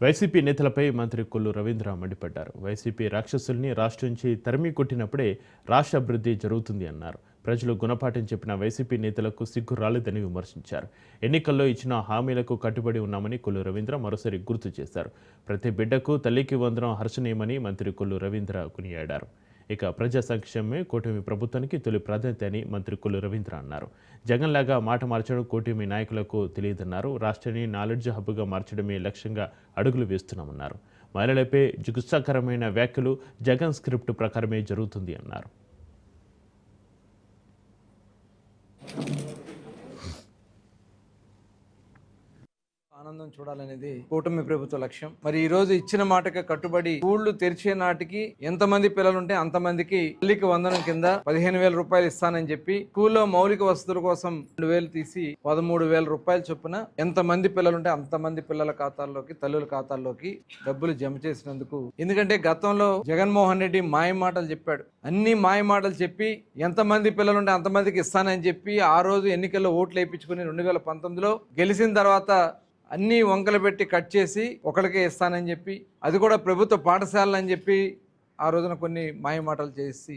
YCP నేతలపై మంత్రి కొల్లు రవీంద్ర మండిపడ్డారు. వైసీపీ రాక్షసుల్ని రాష్ట్రం నుంచి తరిమి కొట్టినప్పుడే రాష్ట్ర అభివృద్ధి జరుగుతుంది అన్నారు. ప్రజలు గుణపాఠం చెప్పిన వైసీపీ నేతలకు సిగ్గు రాలేదని విమర్శించారు. ఎన్నికల్లో ఇచ్చిన హామీలకు కట్టుబడి ఉన్నామని కొల్లు రవీంద్ర మరోసారి గుర్తు చేశారు. ప్రతి బిడ్డకు తల్లికి వందనం హర్షణీయమని మంత్రి కొల్లు రవీంద్ర కొనియాడారు. ఇక ప్రజా సంక్షేమమే కూటమి ప్రభుత్వానికి తొలి ప్రాధాన్యత అని మంత్రి కొల్లు రవీంద్ర అన్నారు. జగన్ లాగా మాట మార్చడం కూటమి నాయకులకు తెలియదన్నారు. రాష్ట్రాన్ని నాలెడ్జ్ హబ్గా మార్చడమే లక్ష్యంగా అడుగులు వేస్తున్నామన్నారు. మహిళలపై జుగుత్సాకరమైన వ్యాఖ్యలు జగన్ స్క్రిప్ట్ ప్రకారమే జరుగుతుంది అన్నారు. ఆనందం చూడాలనేది కూటమి ప్రభుత్వ లక్ష్యం. మరి ఈ రోజు ఇచ్చిన మాటకి కట్టుబడి స్కూళ్లు తెరిచే నాటికి ఎంతమంది పిల్లలుంటే అంతమందికి తల్లికి వందనం కింద 15,000 రూపాయలు ఇస్తానని చెప్పి స్కూల్లో మౌలిక వసతుల కోసం 2,000 తీసి 13,000 రూపాయలు చొప్పున ఎంతమంది పిల్లలుంటే అంతమంది పిల్లల ఖాతాల్లోకి తల్లుల ఖాతాల్లోకి డబ్బులు జమ చేసినందుకు. ఎందుకంటే గతంలో జగన్మోహన్ రెడ్డి మాయ మాటలు చెప్పాడు. అన్ని మాయ మాటలు చెప్పి ఎంతమంది పిల్లలుంటే అంతమందికి ఇస్తానని చెప్పి ఆ రోజు ఎన్నికల్లో ఓట్లు వేయించుకుని 2019లో గెలిచిన తర్వాత అన్నీ వంకలు పెట్టి కట్ చేసి ఒకరికే ఇస్తానని చెప్పి, అది కూడా ప్రభుత్వ పాఠశాలలు అని చెప్పి ఆ రోజున కొన్ని మాయ మాటలు చేసి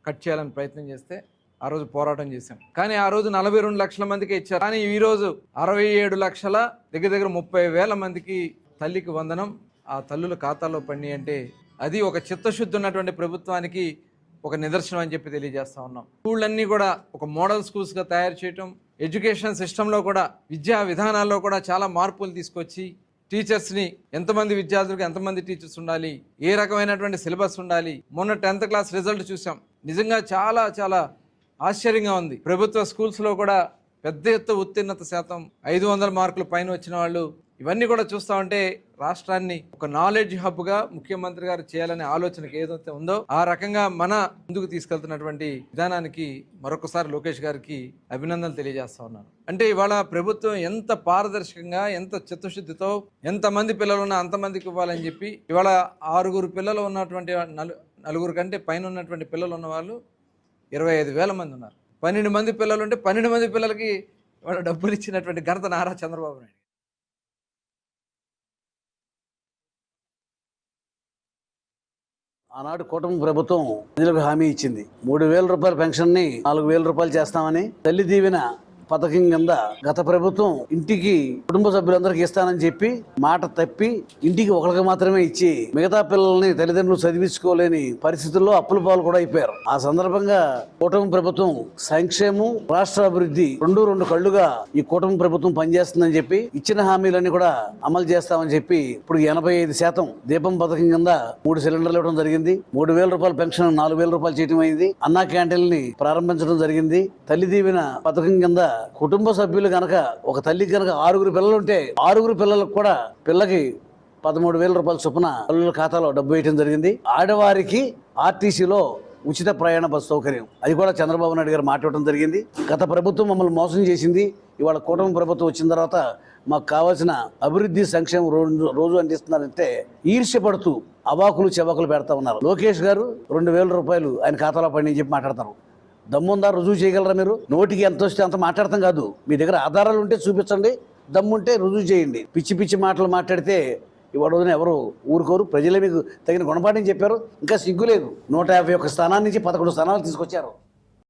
కట్ చేయాలని ప్రయత్నం చేస్తే ఆ రోజు పోరాటం చేశాం. కానీ ఆ రోజు 42 లక్షల మందికి ఇచ్చారు. కానీ ఈరోజు 67 లక్షల దగ్గర 30,000 మందికి తల్లికి వందనం ఆ తల్లుల ఖాతాలో పడి అంటే అది ఒక చిత్తశుద్ధి ఉన్నటువంటి ప్రభుత్వానికి ఒక నిదర్శనం అని చెప్పి తెలియజేస్తా ఉన్నాం. స్కూళ్ళన్నీ కూడా ఒక మోడల్ స్కూల్స్గా తయారు చేయటం, ఎడ్యుకేషన్ సిస్టంలో కూడా విద్యా విధానాల్లో కూడా చాలా మార్పులు తీసుకొచ్చి టీచర్స్ని ఎంతమంది విద్యార్థులకు ఎంతమంది టీచర్స్ ఉండాలి, ఏ రకమైనటువంటి సిలబస్ ఉండాలి. మొన్న 10th క్లాస్ రిజల్ట్ చూసాం. నిజంగా చాలా చాలా ఆశ్చర్యంగా ఉంది. ప్రభుత్వ స్కూల్స్లో కూడా పెద్ద ఎత్తు ఉత్తీర్ణత శాతం 500 మార్కులు పైన వచ్చిన వాళ్ళు, ఇవన్నీ కూడా చూస్తా ఉంటే రాష్ట్రాన్ని ఒక నాలెడ్జ్ హబ్గా ముఖ్యమంత్రి గారు చేయాలనే ఆలోచనకి ఏదైతే ఉందో ఆ రకంగా మన ముందుకు తీసుకెళ్తున్నటువంటి విధానానికి మరొకసారి లోకేష్ గారికి అభినందనలు తెలియజేస్తా ఉన్నాను. అంటే ఇవాళ ప్రభుత్వం ఎంత పారదర్శకంగా, ఎంత చిత్తశుద్ధితో ఎంతమంది పిల్లలు ఉన్నా అంతమందికి ఇవ్వాలని చెప్పి ఇవాళ 6 పిల్లలు ఉన్నటువంటి 4 కంటే పైన ఉన్నటువంటి పిల్లలు ఉన్న వాళ్ళు 25,000 మంది ఉన్నారు. 12 మంది పిల్లలు ఉంటే 12 మంది పిల్లలకి ఇవాళ డబ్బులు ఇచ్చినటువంటి ఘనత నారా చంద్రబాబు నాయుడు. ఆనాడు కూటమి ప్రభుత్వం ప్రజలకు హామీ ఇచ్చింది. 3,000 రూపాయల పెన్షన్ని 4,000 రూపాయలు చేస్తామని. తల్లి దీవెన పథకం కింద గత ప్రభుత్వం ఇంటికి కుటుంబ సభ్యులందరికీ ఇస్తానని చెప్పి మాట తప్పి ఇంటికి ఒకరికి మాత్రమే ఇచ్చి మిగతా పిల్లల్ని తల్లిదండ్రులు చదివించుకోలేని పరిస్థితుల్లో అప్పుల పాలు కూడా అయిపోయారు. ఆ సందర్భంగా కూటమి ప్రభుత్వం సంక్షేమం, రాష్ట్ర అభివృద్ధి రెండు కళ్ళుగా ఈ కూటమి ప్రభుత్వం పనిచేస్తుందని చెప్పి ఇచ్చిన హామీలన్నీ కూడా అమలు చేస్తామని చెప్పి ఇప్పుడు 85% దీపం పథకం కింద 3 సిలిండర్లు ఇవ్వడం జరిగింది. 3,000 రూపాయల పెన్షన్ 4,000 రూపాయలు చేయడం అయింది. అన్నా క్యాంటీన్ని ప్రారంభించడం జరిగింది. తల్లి దీవెన పథకం కింద కుటుంబ సభ్యులు కనుక ఒక తల్లికి కనుక 6 పిల్లలు ఉంటే 6 పిల్లలకు కూడా పిల్లకి 13,000 రూపాయల చొప్పున తల్లుల ఖాతాలో డబ్బు వేయడం జరిగింది. ఆడవారికి ఆర్టీసీలో ఉచిత ప్రయాణ బస్సు సౌకర్యం, అది కూడా చంద్రబాబు నాయుడు గారు మాట్లాడటం జరిగింది. గత ప్రభుత్వం మమ్మల్ని మోసం చేసింది. ఇవాళ కూటమి ప్రభుత్వం వచ్చిన తర్వాత మాకు కావాల్సిన అభివృద్ధి సంక్షేమం రోజు అందిస్తున్నారంటే ఈర్ష్యపడుతూ అవాకులు చెవాకులు పెడతా ఉన్నారు. లోకేష్ గారు 2,000 రూపాయలు ఆయన ఖాతాలో పడి చెప్పి మాట్లాడతారు. దమ్ముందా? రుజువు చేయగలరా? మీరు నోటికి ఎంత వస్తే అంత మాట్లాడతాం కాదు. మీ దగ్గర ఆధారాలు ఉంటే చూపించండి, దమ్ముంటే రుజువు చేయండి. పిచ్చి పిచ్చి మాటలు మాట్లాడితే ఇవాళ ఎవరు ఊరుకోరు. ప్రజలే మీకు తగిన గుణపాఠం చెప్పారు. ఇంకా సిగ్గు లేదు. 151 స్థానాల నుంచి 11 స్థానాలు తీసుకొచ్చారు.